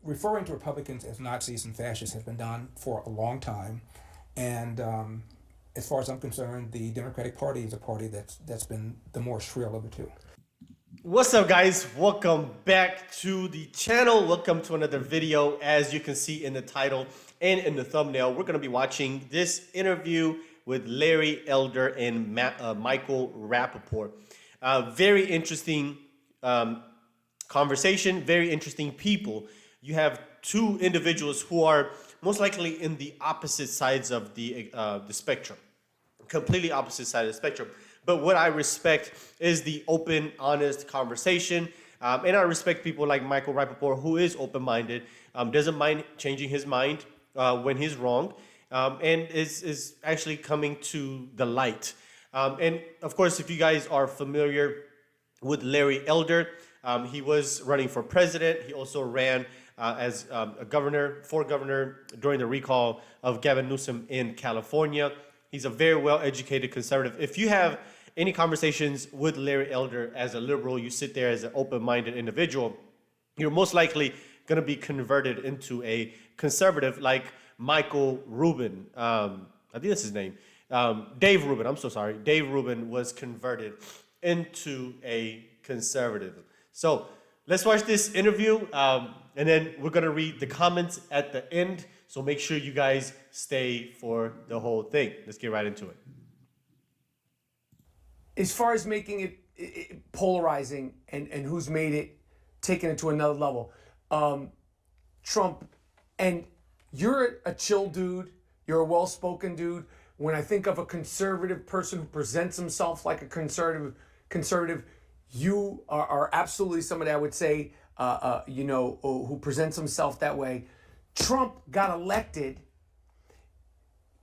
Referring to Republicans as Nazis and fascists has been done for a long time, and as far as I'm concerned, the Democratic Party is a party that's been the more shrill of the two. What's up, guys? Welcome back to the channel. Welcome to another video. As you can see in the title and in the thumbnail, we're going to be watching this interview with Larry Elder and Michael Rapaport. Very interesting conversation, very interesting people. You have two individuals who are most likely in the opposite sides of the spectrum, completely opposite side of the spectrum. But what I respect is the open, honest conversation. And I respect people like Michael Rapaport, who is open-minded, doesn't mind changing his mind when he's wrong, and is actually coming to the light. And of course, if you guys are familiar with Larry Elder, he was running for president. He also ran as a governor during the recall of Gavin Newsom in California. He's a very well-educated conservative. If you have any conversations with Larry Elder as a liberal, you sit there as an open-minded individual, you're most likely going to be converted into a conservative like Michael Rubin. I think that's his name. Dave Rubin, I'm so sorry. Dave Rubin was converted into a conservative. So let's watch this interview, and then we're going to read the comments at the end. So make sure you guys stay for the whole thing. Let's get right into it. As far as making it polarizing and who's made it, taking it to another level, Trump, and you're a chill dude, you're a well-spoken dude. When I think of a conservative person who presents himself like a conservative, you are absolutely somebody I would say, who presents himself that way. Trump got elected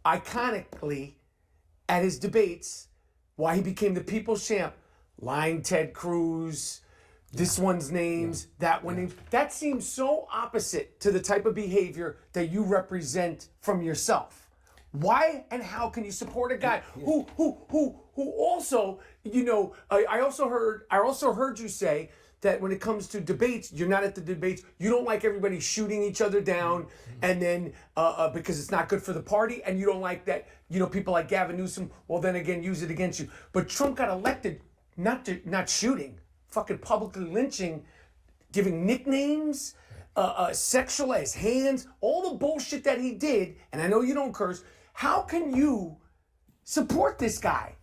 iconically at his debates. Why he became the people's champ, lying Ted Cruz, this one's names, that one names. That seems so opposite to the type of behavior that you represent from yourself. Why and how can you support a guy who also, I also heard you say that when it comes to debates, you're not at the debates. You don't like everybody shooting each other down, and then because it's not good for the party, and you don't like that. People like Gavin Newsom will then again use it against you. But Trump got elected not shooting, fucking publicly lynching, giving nicknames, sexualized hands, all the bullshit that he did. And I know you don't curse. How can you support this guy?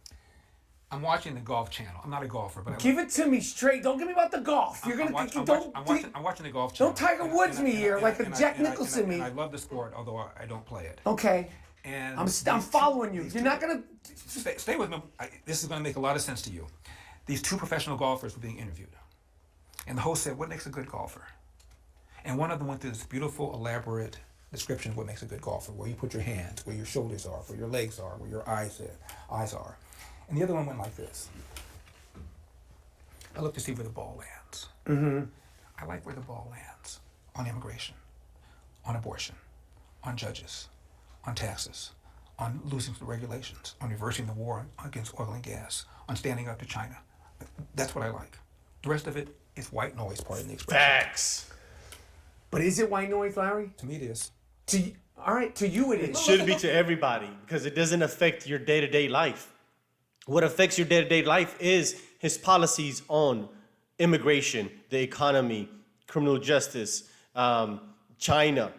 I'm watching the Golf Channel. I'm not a golfer, but give it to me straight. Don't give me about the golf. You're I'm watching the Golf Channel. Don't Tiger Woods me here like a Jack Nicholson me. I love the sport, although I don't play it. Okay. And I'm following you. You're not gonna stay with me. This is going to make a lot of sense to you. These two professional golfers were being interviewed, and the host said, "What makes a good golfer?" And one of them went through this beautiful, elaborate description of what makes a good golfer, where you put your hands, where your shoulders are, where your legs are, where your eyes are. And the other one went like this. I look to see where the ball lands. Mm-hmm. I like where the ball lands on immigration, on abortion, on judges, on taxes, on losing the regulations, on reversing the war against oil and gas, on standing up to China. That's what I like. The rest of it is white noise, pardon the expression. Facts. But is it white noise, Larry? To me it is. All right, to you it is. It should be to everybody because it doesn't affect your day-to-day life. What affects your day-to-day life is his policies on immigration, the economy, criminal justice, China,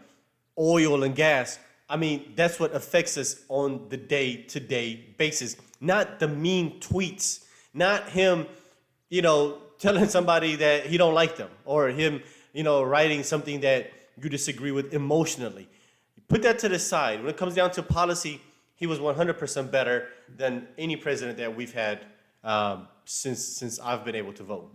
oil and gas. I mean, that's what affects us on the day-to-day basis. Not the mean tweets, not him, telling somebody that he don't like them, or him, writing something that you disagree with emotionally. Put that to the side. When it comes down to policy, he was 100% better than any president that we've had since I've been able to vote.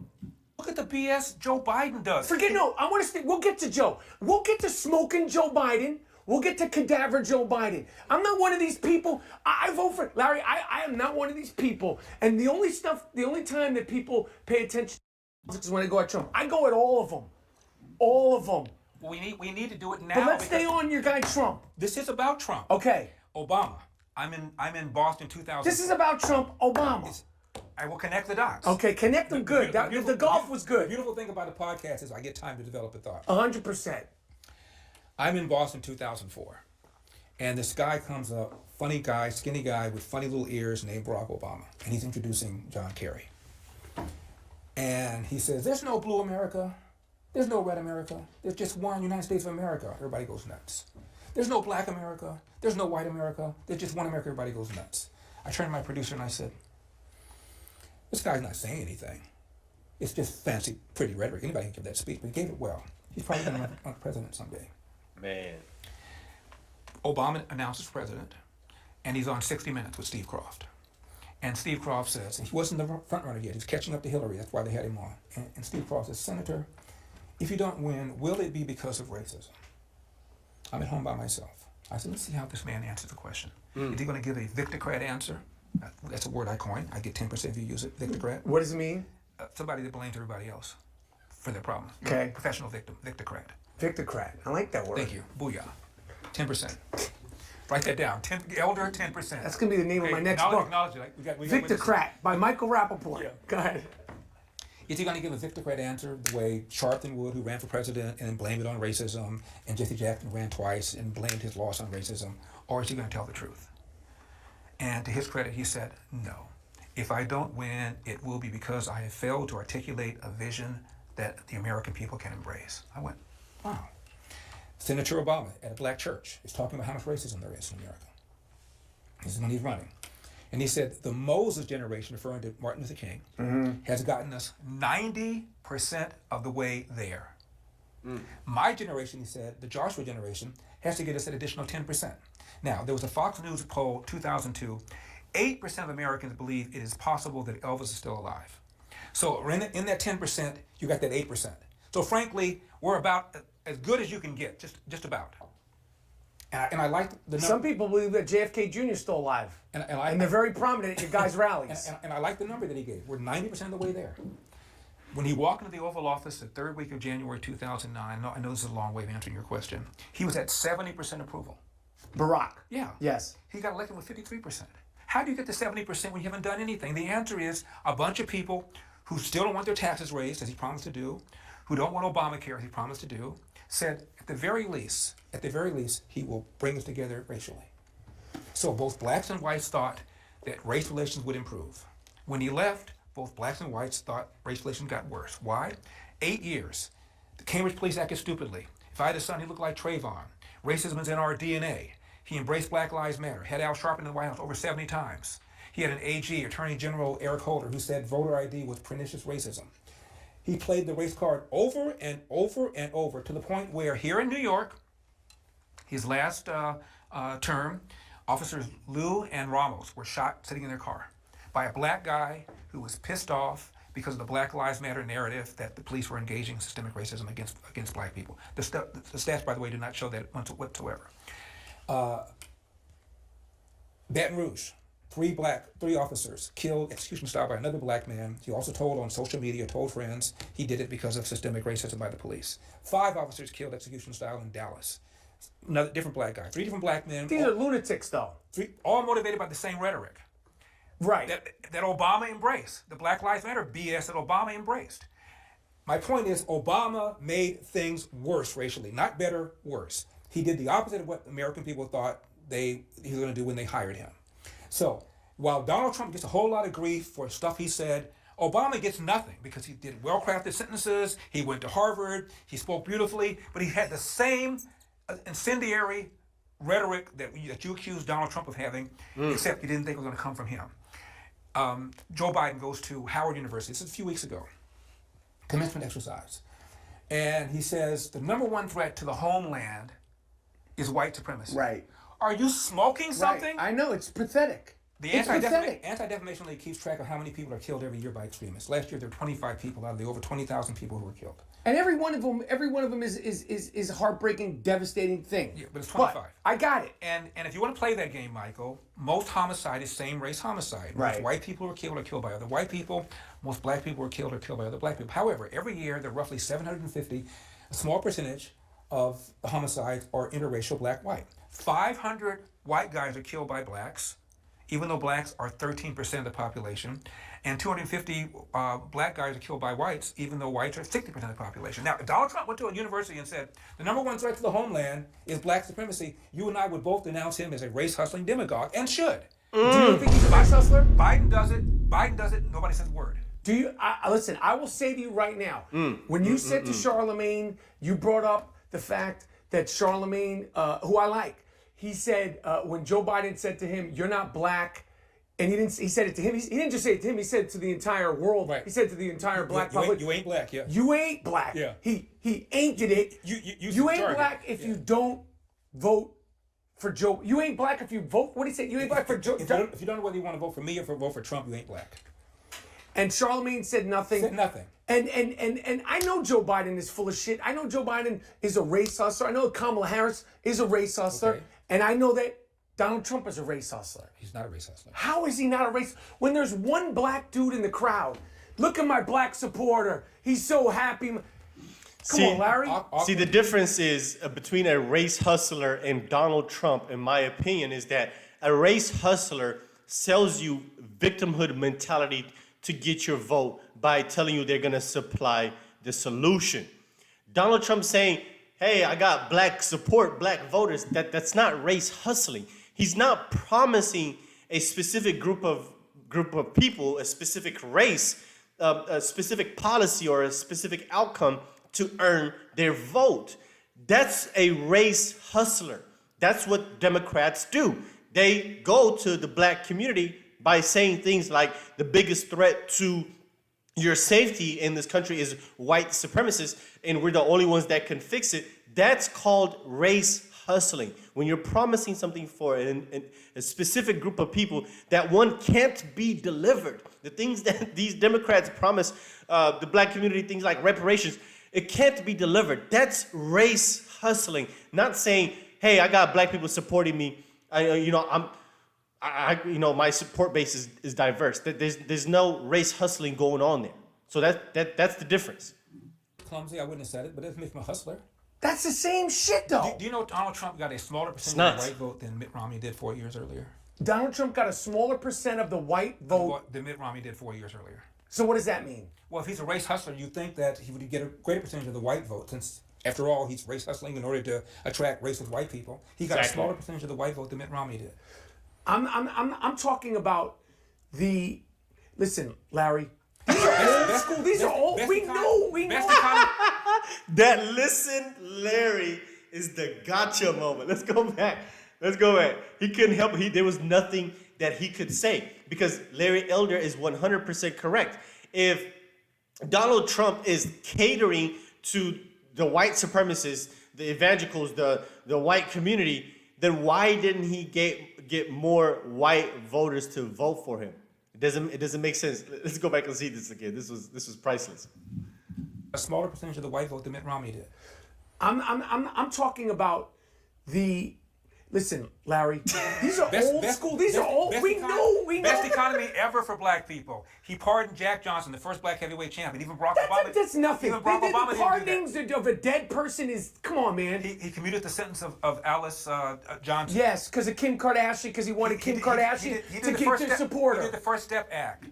Look at the BS Joe Biden does. I want to stay. We'll get to Joe. We'll get to smoking Joe Biden. We'll get to cadaver Joe Biden. I'm not one of these people. I vote for Larry. I am not one of these people. And the only time that people pay attention is when I go at Trump. I go at all of them. All of them. We need to do it now. But let's stay on your guy Trump. This is about Trump. Okay. Obama. I'm in Boston 2000. This is about Trump. Obama. I will connect the dots. Okay, connect them good. The golf was The good. beautiful thing about the podcast is I get time to develop a thought. 100%. I'm in Boston 2004, and this guy comes up, funny guy, skinny guy with funny little ears named Barack Obama, and he's introducing John Kerry. And he says, there's no blue America. There's no red America. There's just one United States of America. Everybody goes nuts. There's no black America. There's no white America. There's just one America. Everybody goes nuts. I turned to my producer and I said, this guy's not saying anything. It's just fancy, pretty rhetoric. Anybody can give that speech, but he gave it well. He's probably going to run president someday. Man. Obama announces president, and he's on 60 Minutes with Steve Croft. And Steve Croft says, and he wasn't the front runner yet, he's catching up to Hillary, that's why they had him on. And Steve Croft says, Senator, if you don't win, will it be because of racism? I'm at home by myself. I said, let's see how this man answers the question. Is he going to give a victocrat answer? That's a word I coined. I get 10% if you use it, victocrat. What does it mean? Somebody that blames everybody else for their problems. Okay. Professional victim, victocrat. Victocrat. I like that word. Thank you. Booyah. 10%. Write that down. Elder 10%. That's going to be the name of my next book. Acknowledge it. We got Victocrat by Michael Rapaport. Yeah. Go ahead. Is he going to give a victocrat answer the way Sharpton would, who ran for president and blame it on racism, and Jesse Jackson ran twice and blamed his loss on racism, or is he going to tell the truth? And to his credit, he said, no. If I don't win, it will be because I have failed to articulate a vision that the American people can embrace. I went, wow. Senator Obama at a black church is talking about how much racism there is in America. This is when he's running. And he said, the Moses generation, referring to Martin Luther King, has gotten us 90% of the way there. My generation, he said, the Joshua generation, has to get us an additional 10%. Now, there was a Fox News poll, 2002, 8% of Americans believe it is possible that Elvis is still alive. So in that 10%, you got that 8%. So frankly, we're about as good as you can get, just about. And I like the number. Some people believe that JFK Jr. is still alive. And they're very prominent at your guys' rallies. And I like the number that he gave. We're 90% of the way there. When he walked into the Oval Office the third week of January 2009, I know this is a long way of answering your question, he was at 70% approval. Barack. Yeah. Yes. He got elected with 53%. How do you get to 70% when you haven't done anything? The answer is a bunch of people who still don't want their taxes raised, as he promised to do, who don't want Obamacare, as he promised to do, said at the very least, he will bring us together racially. So both blacks and whites thought that race relations would improve. When he left, both blacks and whites thought race relations got worse. Why? 8 years. The Cambridge police acted stupidly. If I had a son, he looked like Trayvon. Racism is in our DNA. He embraced Black Lives Matter, had Al Sharpton in the White House over 70 times. He had an AG, Attorney General Eric Holder, who said voter ID was pernicious racism. He played the race card over and over and over to the point where here in New York, his last term, officers Liu and Ramos were shot sitting in their car by a black guy who was pissed off because of the Black Lives Matter narrative that the police were engaging in systemic racism against black people. The stats, by the way, do not show that whatsoever. Baton Rouge, three officers killed execution style by another black man. He also told on social media, told friends, he did it because of systemic racism by the police. 5 officers killed execution style in Dallas. Another different black guy. 3 different black men. These are lunatics, though. All motivated by the same rhetoric. Right. That Obama embraced. The Black Lives Matter BS that Obama embraced. My point is, Obama made things worse racially, not better, worse. He did the opposite of what American people thought he was going to do when they hired him. So, while Donald Trump gets a whole lot of grief for stuff he said, Obama gets nothing because he did well-crafted sentences, he went to Harvard, he spoke beautifully, but he had the same incendiary rhetoric that you accused Donald Trump of having, except you didn't think it was going to come from him. Joe Biden goes to Howard University. This is a few weeks ago. Commencement exercise. And he says, the number one threat to the homeland is white supremacy. Right. Are you smoking something? Right. I know, it's pathetic. The It's pathetic. Anti-Defamation League keeps track of how many people are killed every year by extremists. Last year there were 25 people out of the over 20,000 people who were killed. And every one of them is a heartbreaking, devastating thing. Yeah, but it's 25. But I got it. And if you want to play that game, Michael, most homicide is same-race homicide. Right. Most white people are killed by other white people. Most black people are killed by other black people. However, every year there are roughly 750, a small percentage of the homicides are interracial black-white. 500 white guys are killed by blacks, even though blacks are 13% of the population, and 250 black guys are killed by whites, even though whites are 60% of the population. Now, if Donald Trump went to a university and said, the number one threat to the homeland is black supremacy, you and I would both denounce him as a race-hustling demagogue, and should. Do you think he's a race hustler? Biden does it, nobody says a word. Do you listen? I will say to you right now. When you said to Charlemagne, you brought up the fact that Charlemagne, who I like, he said when Joe Biden said to him, "You're not black," and he didn't. He said it to him. He didn't just say it to him. He said it to the entire world. Right. He said to the entire black public. You ain't black, yeah. You ain't black. Yeah. He ain't it. You ain't target. black if you don't vote for Joe. You ain't black if you vote. What did he say? You ain't black for Joe. If you don't know whether you want to vote for me or vote for Trump, you ain't black. And Charlemagne said nothing. Said nothing. And I know Joe Biden is full of shit. I know Joe Biden is a race hustler. I know Kamala Harris is a race hustler. Okay. And I know that Donald Trump is a race hustler. He's not a race hustler. How is he not a race? When there's one black dude in the crowd, look at my black supporter. He's so happy. Come on, Larry. See, the difference is between a race hustler and Donald Trump, in my opinion, is that a race hustler sells you victimhood mentality to get your vote by telling you they're going to supply the solution. Donald Trump saying, hey, I got black support, black voters, that's not race hustling. He's not promising a specific group of people, a specific race, a specific policy or a specific outcome to earn their vote. That's a race hustler. That's what Democrats do. They go to the black community by saying things like the biggest threat to your safety in this country is white supremacists, and we're the only ones that can fix it. That's called race hustling. When you're promising something for a specific group of people that one can't be delivered. The things that these Democrats promise the black community, things like reparations, it can't be delivered. That's race hustling. Not saying, hey, I got black people supporting me. My support base is diverse. There's no race hustling going on there. So that's the difference. Clumsy, I wouldn't have said it, but it makes him a hustler. That's the same shit, though. Do you know Donald Trump got a smaller percentage of the white vote than Mitt Romney did 4 years earlier? Donald Trump got a smaller percent of the white vote Than Mitt Romney did 4 years earlier. So what does that mean? Well, if he's a race hustler, you think that he would get a greater percentage of the white vote, since, after all, he's race hustling in order to attract racist white people. He got a smaller percentage of the white vote than Mitt Romney did. I'm talking about the. Listen, Larry. These are old. We know. That listen, Larry, is the gotcha moment. Let's go back. He couldn't help it. There was nothing that he could say because Larry Elder is 100% correct. If Donald Trump is catering to the white supremacists, the evangelicals, the white community, then why didn't he get more white voters to vote for him? It doesn't make sense. Let's go back and see this again. This was priceless. A smaller percentage of the white vote than Mitt Romney did. I'm talking about the. Listen, Larry. These are old school. These are old. We know. Best economy ever for black people. He pardoned Jack Johnson, the first black heavyweight champion. Even Barack Obama. That's nothing. Even Barack Obama the pardonings of a dead person is. Come on, man. He commuted the sentence of Alice Johnson. Yes, because of Kim Kardashian. Because he wanted Kim Kardashian to support her. He did the First Step Act,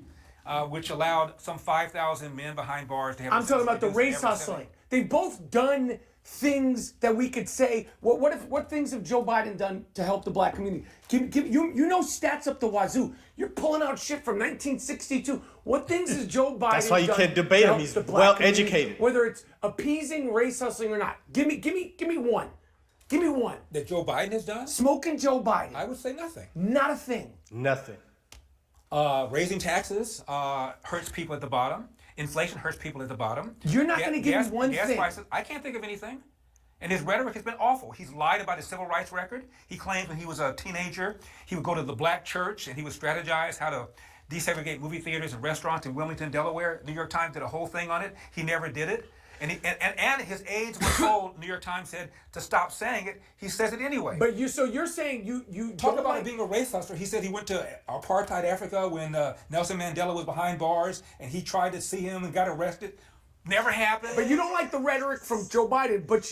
which allowed some 5,000 men behind bars to have. I'm talking about the race hustling. They've both done things that we could say. What things have Joe Biden done to help the black community? You know stats up the wazoo. You're pulling out shit from 1962. What things has Joe Biden done? That's why you can't debate him. He's well educated. Whether it's appeasing race hustling or not. Give me one. Give me one. That Joe Biden has done? Smoking Joe Biden. I would say nothing. Not a thing. Nothing. Raising taxes hurts people at the bottom. Inflation hurts people at the bottom. You're not going to give me one gas thing. Prices, I can't think of anything. And his rhetoric has been awful. He's lied about his civil rights record. He claims when he was a teenager, he would go to the black church and he would strategize how to desegregate movie theaters and restaurants in Wilmington, Delaware. New York Times did a whole thing on it. He never did it. And his aides were told, New York Times said, to stop saying it. He says it anyway. But you're saying you talk about it being a race hustler. He said he went to apartheid Africa when Nelson Mandela was behind bars and he tried to see him and got arrested. Never happened. But you don't like the rhetoric from Joe Biden, but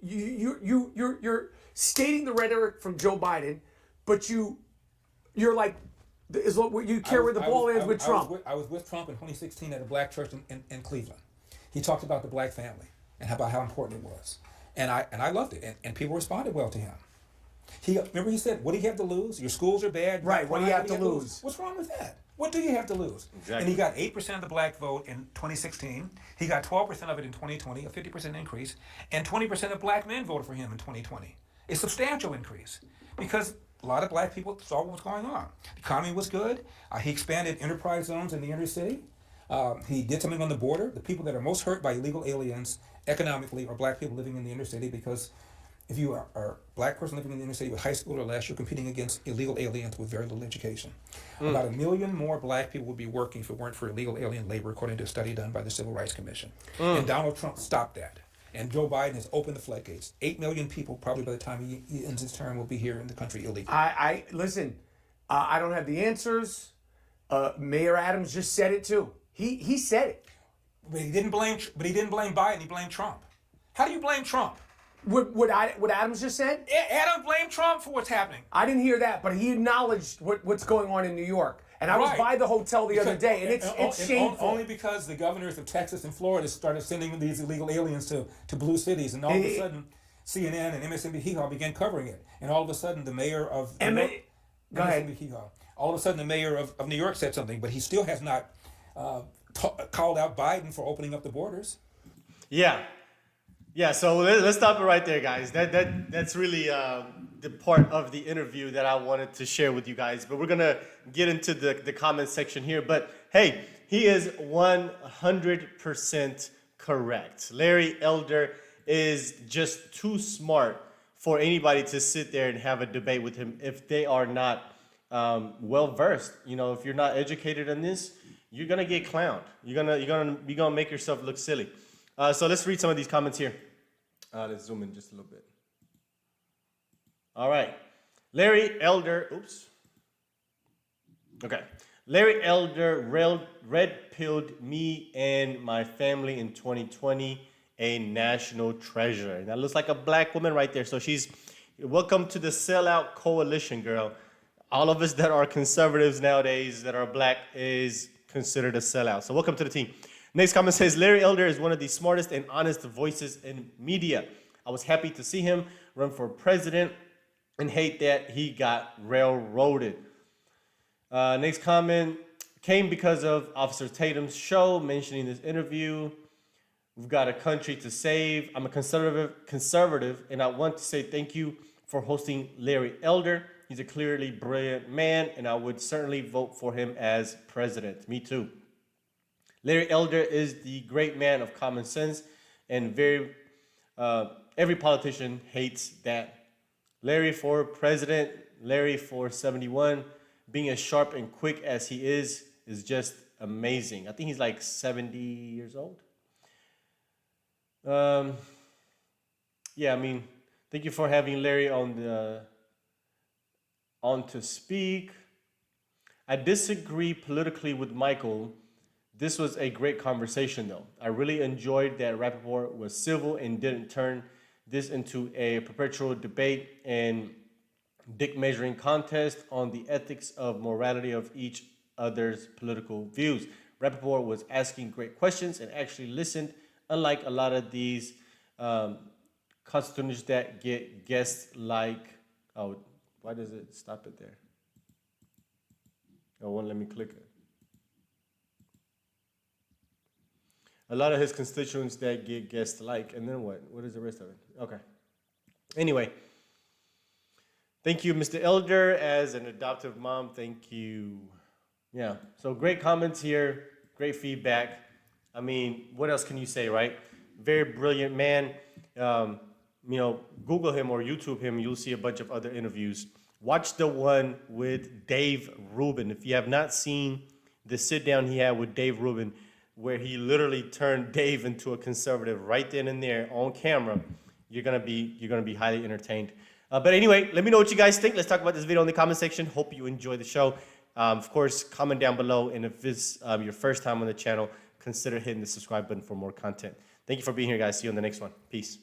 you're stating the rhetoric from Joe Biden, but you're like is what you care where the ball is with Trump. I was with Trump in 2016 at a black church in Cleveland. He talked about the black family and about how important it was. And I loved it. And people responded well to him. Remember he said, what do you have to lose? Your schools are bad. Right, what do you have to lose? What's wrong with that? What do you have to lose? Exactly. And he got 8% of the black vote in 2016. He got 12% of it in 2020, a 50% increase. And 20% of black men voted for him in 2020. A substantial increase. Because a lot of black people saw what was going on. The economy was good. He expanded enterprise zones in the inner city. He did something on the border. The people that are most hurt by illegal aliens economically are black people living in the inner city, because if you are a black person living in the inner city with high school or less, you're competing against illegal aliens with very little education. About 1 million more black people would be working if it weren't for illegal alien labor, according to a study done by the Civil Rights Commission. And Donald Trump stopped that. And Joe Biden has opened the floodgates. 8 million people, probably by the time he ends his term, will be here in the country illegally. I listen. I don't have the answers. Mayor Adams just said it too. He said it. But he didn't blame Biden. He blamed Trump. How do you blame Trump? What Adams just said? Adam blamed Trump for what's happening. I didn't hear that, but he acknowledged what's going on in New York. And I was by the hotel the other day, and it's shameful. Only because the governors of Texas and Florida started sending these illegal aliens to blue cities, and all of a sudden, CNN and MSNBC began covering it. And all of a sudden, the mayor of Go ahead. All of a sudden, the mayor of New York said something, but he still has not called out Biden for opening up the borders. Yeah, so let's stop it right there, guys. That's really the part of the interview that I wanted to share with you guys. But we're going to get into the comment section here. But hey, he is 100% correct. Larry Elder is just too smart for anybody to sit there and have a debate with him if they are not well-versed. You know, if you're not educated in this, you're going to get clowned. You're gonna make yourself look silly. So let's read some of these comments here. Let's zoom in just a little bit. All right. Larry Elder, Okay. Larry Elder red-pilled me and my family in 2020, a national treasure. And that looks like a black woman right there. So welcome to the sellout coalition, girl. All of us that are conservatives nowadays that are black is considered a sellout. So welcome to the team. Next comment says, Larry Elder is one of the smartest and honest voices in media. I was happy to see him run for president and hate that he got railroaded. Next comment came because of Officer Tatum's show mentioning this interview. We've got a country to save. I'm a conservative, and I want to say thank you for hosting Larry Elder. He's a clearly brilliant man, and I would certainly vote for him as president. Me too. Larry Elder is the great man of common sense, and every politician hates that. Larry for president, Larry for 71, being as sharp and quick as he is just amazing. I think he's like 70 years old. Yeah, I mean, thank you for having Larry on to speak. I disagree politically with Michael. This was a great conversation, though. I really enjoyed that Rapaport was civil and didn't turn this into a perpetual debate and dick measuring contest on the ethics of morality of each other's political views. Rapaport was asking great questions and actually listened, unlike a lot of these constituents that get guests like, oh, why does it stop it there? Oh, it won't let me click it. A lot of his constituents that get guests like, and then what? What is the rest of it? Okay. Anyway, thank you, Mr. Elder, as an adoptive mom. Thank you. Yeah, so great comments here, great feedback. I mean, what else can you say, right? Very brilliant man. Google him or YouTube him, you'll see a bunch of other interviews. Watch the one with Dave Rubin. If you have not seen the sit down he had with Dave Rubin, where he literally turned Dave into a conservative right then and there on camera, you're gonna be highly entertained. But anyway, let me know what you guys think. Let's talk about this video in the comment section. Hope you enjoy the show. Of course, comment down below, and if it's your first time on the channel, consider hitting the subscribe button for more content. Thank you for being here, guys. See you on the next one. Peace.